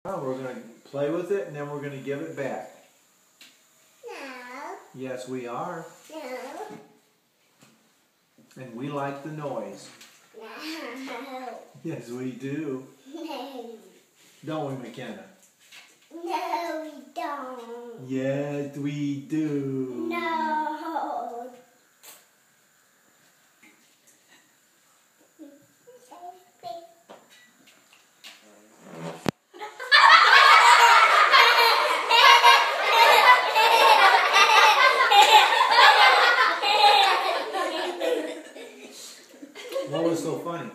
We're going to play with it and then we're going to give it back. No. Yes, we are. No. And we like the noise. No. Yes, we do. No. Don't we, McKenna? No, we don't. Yes, we do. No. What was so funny?